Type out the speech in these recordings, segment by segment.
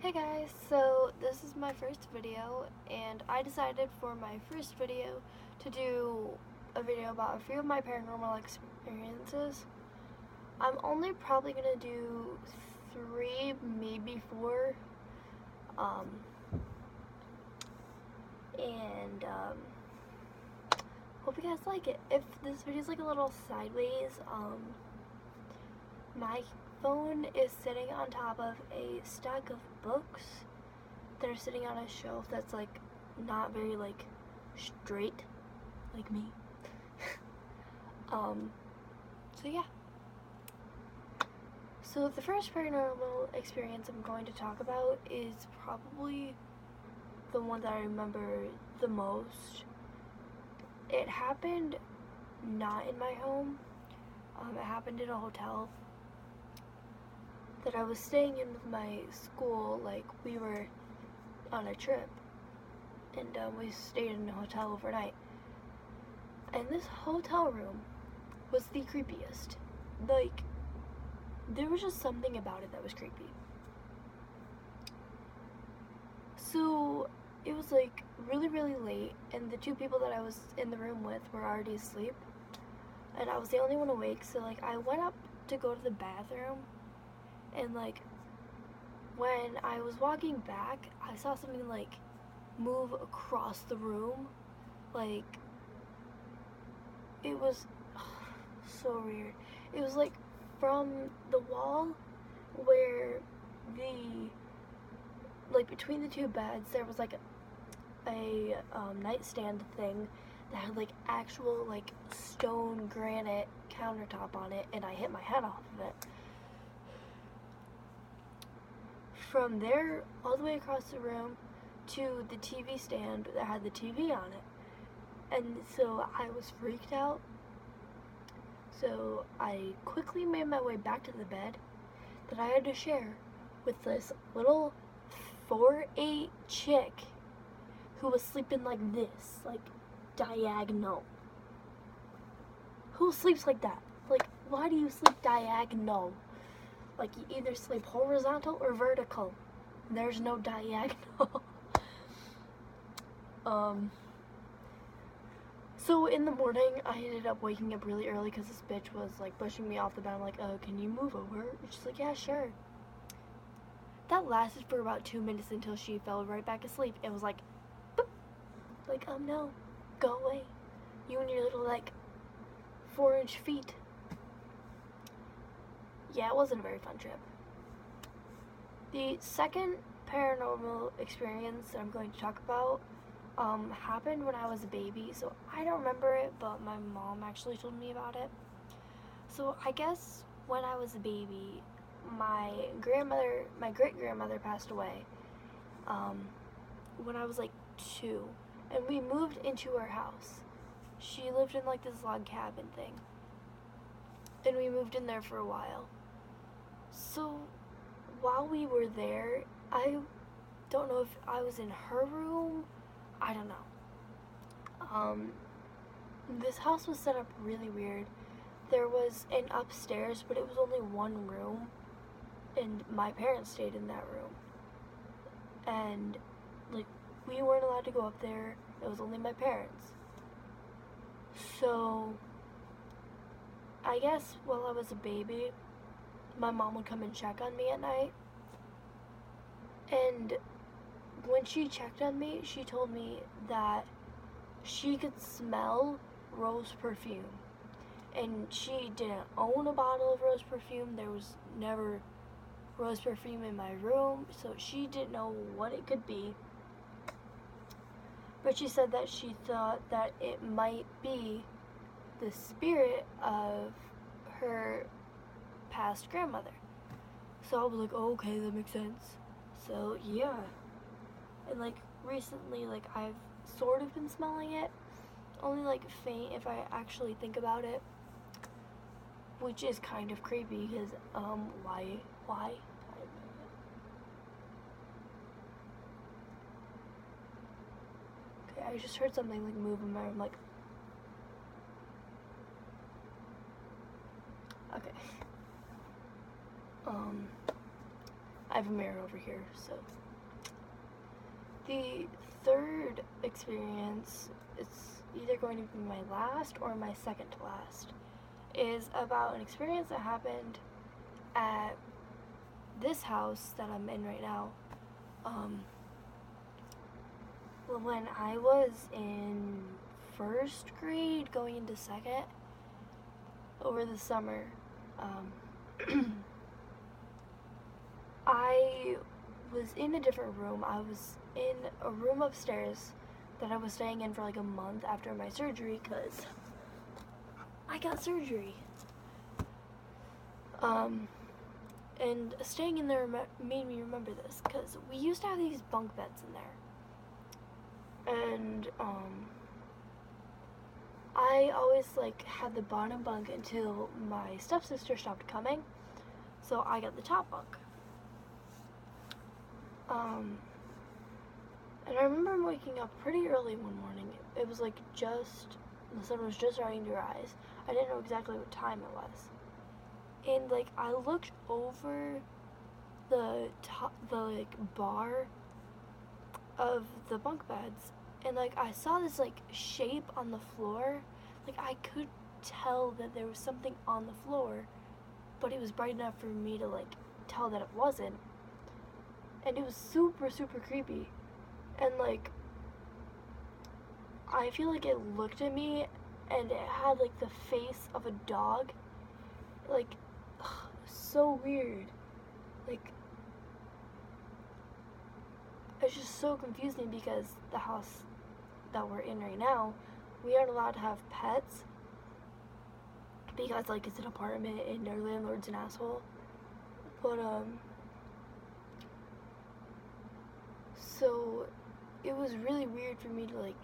Hey guys, so this is my first video, and I decided for my first video to do a video about a few of my paranormal experiences. I'm only probably gonna do 3, maybe 4, and hope you guys like it. If this video's like a little sideways, my phone is sitting on top of a stack of books that are sitting on a shelf that's like not very like straight like me. So yeah. So the first paranormal experience I'm going to talk about is probably the one that I remember the most. It happened not in my home. It happened in a hotel that I was staying in with my school. Like, we were on a trip, and we stayed in a hotel overnight. And this hotel room was the creepiest. Like, there was just something about it that was creepy. So it was like really, really late, and the 2 people that I was in the room with were already asleep, and I was the only one awake. So like, I went up to go to the bathroom, and like, when I was walking back, I saw something like move across the room. Like, it was so weird. It was like from the wall where like between the 2 beds, there was like a nightstand thing that had like actual like stone granite countertop on it, and I hit my head off of it. From there all the way across the room to the TV stand that had the TV on it. And so I was freaked out. So I quickly made my way back to the bed that I had to share with this little 4'8" chick who was sleeping like this, like diagonal. Who sleeps like that? Like, why do you sleep diagonal? Like, you either sleep horizontal or vertical. There's no diagonal. So in the morning, I ended up waking up really early because this bitch was like pushing me off the bed. I'm like, can you move over? And she's like, yeah, sure. That lasted for about 2 minutes until she fell right back asleep. It was like, boop. Like, no, go away. You and your little like 4-inch feet. Yeah, it wasn't a very fun trip. The second paranormal experience that I'm going to talk about happened when I was a baby. So I don't remember it, but my mom actually told me about it. So I guess when I was a baby, my great-grandmother passed away when I was like 2, and we moved into her house. She lived in like this log cabin thing, and we moved in there for a while. So while we were there, I don't know if I was in her room. I don't know. This house was set up really weird. There was an upstairs, but it was only one room, and my parents stayed in that room. And like, we weren't allowed to go up there. It was only my parents. So I guess while I was a baby, my mom would come and check on me at night. And when she checked on me, she told me that she could smell rose perfume. And she didn't own a bottle of rose perfume. There was never rose perfume in my room, so she didn't know what it could be. But she said that she thought that it might be the spirit of her past grandmother. So I was like, oh, okay, that makes sense. So yeah. And like recently, like, I've sort of been smelling it, only like faint if I actually think about it, which is kind of creepy because why? Okay, I just heard something like move in my room. Like, okay. I've have a mirror over here, so. The third experience, it's either going to be my last or my second to last, is about an experience that happened at this house that I'm in right now. When I was in first grade going into second, over the summer, I was in a different room. I was in a room upstairs that I was staying in for like a month after my surgery, because I got surgery. And staying in there made me remember this, because we used to have these bunk beds in there. And, I always, like, had the bottom bunk until my stepsister stopped coming, so I got the top bunk. And I remember waking up pretty early one morning. It was, like, the sun was just starting to rise. I didn't know exactly what time it was. And, like, I looked over the bar of the bunk beds, and, like, I saw this, like, shape on the floor. Like, I could tell that there was something on the floor, but it was bright enough for me to, like, tell that it wasn't. And it was super, super creepy. And, like, I feel like it looked at me, and it had, like, the face of a dog. Like, so weird. Like, it's just so confusing, because the house that we're in right now, we aren't allowed to have pets, because, like, it's an apartment and our landlord's an asshole. But, so it was really weird for me to, like,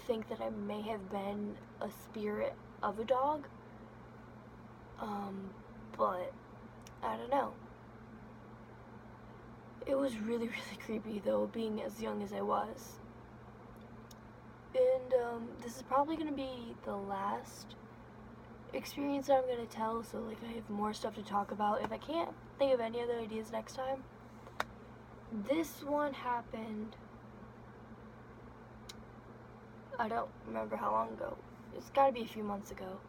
think that I may have been a spirit of a dog. But I don't know. It was really, really creepy, though, being as young as I was. And, this is probably going to be the last experience that I'm going to tell, so, like, I have more stuff to talk about. If I can't think of any other ideas next time. This one happened, I don't remember how long ago. It's got to be a few months ago.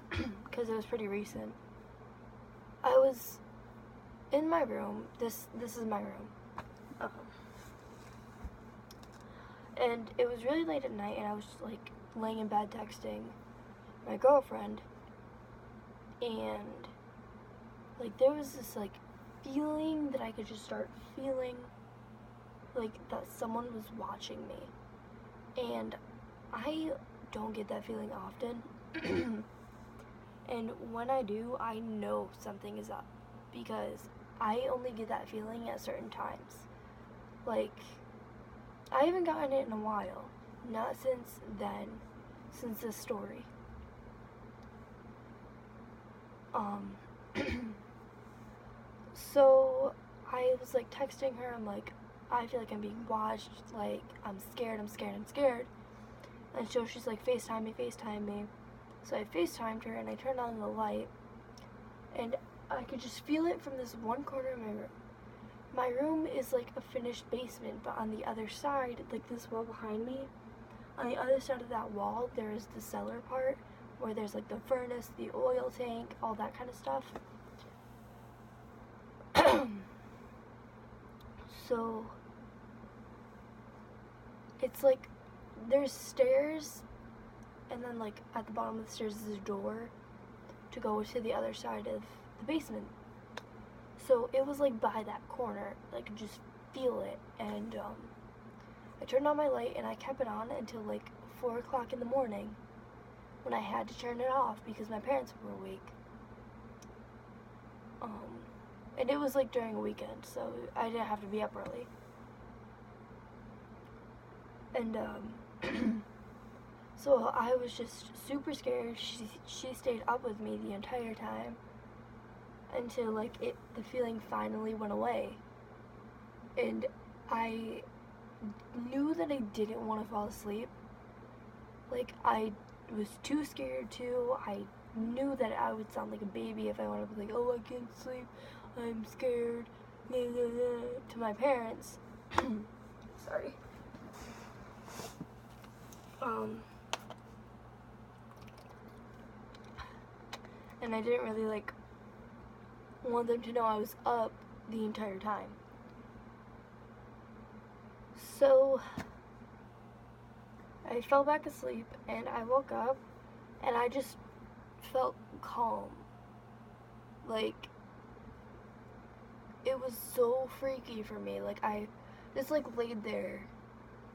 Because it was pretty recent. I was in my room. This is my room. And it was really late at night, and I was just, like, laying in bed texting my girlfriend, and, like, there was this, like, feeling that I could just start feeling, like, that someone was watching me. And I don't get that feeling often. And when I do, I know something is up, because I only get that feeling at certain times. Like, I haven't gotten it in a while. Not since then. Since this story. So, I was, like, texting her. I'm like, I feel like I'm being watched. Like, I'm scared. And so she's like, FaceTime me. So I FaceTimed her, and I turned on the light, and I could just feel it from this one corner of my room. My room is like a finished basement, but on the other side, like this wall behind me, on the other side of that wall, there is the cellar part, where there's like the furnace, the oil tank, all that kind of stuff. So, it's like, there's stairs, and then, like, at the bottom of the stairs is a door to go to the other side of the basement. So it was, like, by that corner. I could just feel it. And, I turned on my light, and I kept it on until, like, 4 o'clock in the morning, when I had to turn it off because my parents were awake. And it was, like, during a weekend, so I didn't have to be up early. And, so I was just super scared. She stayed up with me the entire time until, like, the feeling finally went away. And I knew that I didn't want to fall asleep. Like, I was too scared to. I knew that I would sound like a baby if I went up like, oh, I can't sleep. I'm scared, to my parents. Sorry. And I didn't really like want them to know I was up the entire time. So I fell back asleep and I woke up and I just felt calm. Like, it was so freaky for me. Like, I just like laid there,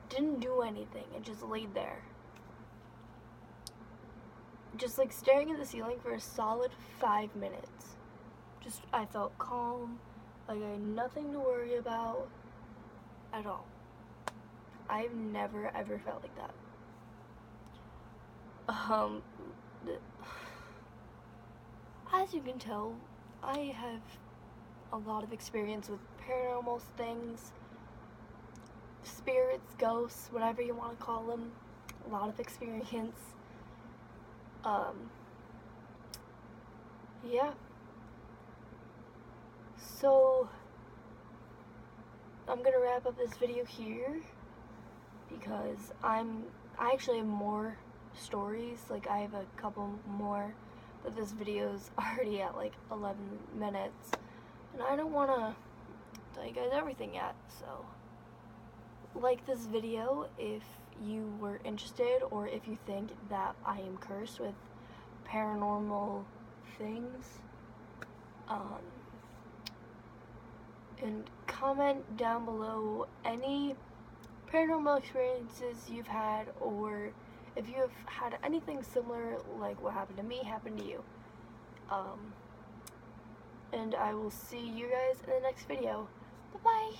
didn't do anything, and just laid there. Just like staring at the ceiling for a solid 5 minutes. Just, I felt calm, like I had nothing to worry about at all. I've never ever felt like that. As you can tell, I have a lot of experience with paranormal things, spirits, ghosts, whatever you want to call them. A lot of experience. Yeah. So, I'm gonna wrap up this video here because I actually have more stories. Like, I have a couple more, but this video's already at like 11 minutes, and I don't want to tell you guys everything yet. So, like this video if you were interested, or if you think that I am cursed with paranormal things, and comment down below any paranormal experiences you've had, or if you have had anything similar like what happened to me happened to you. And I will see you guys in the next video. Bye bye.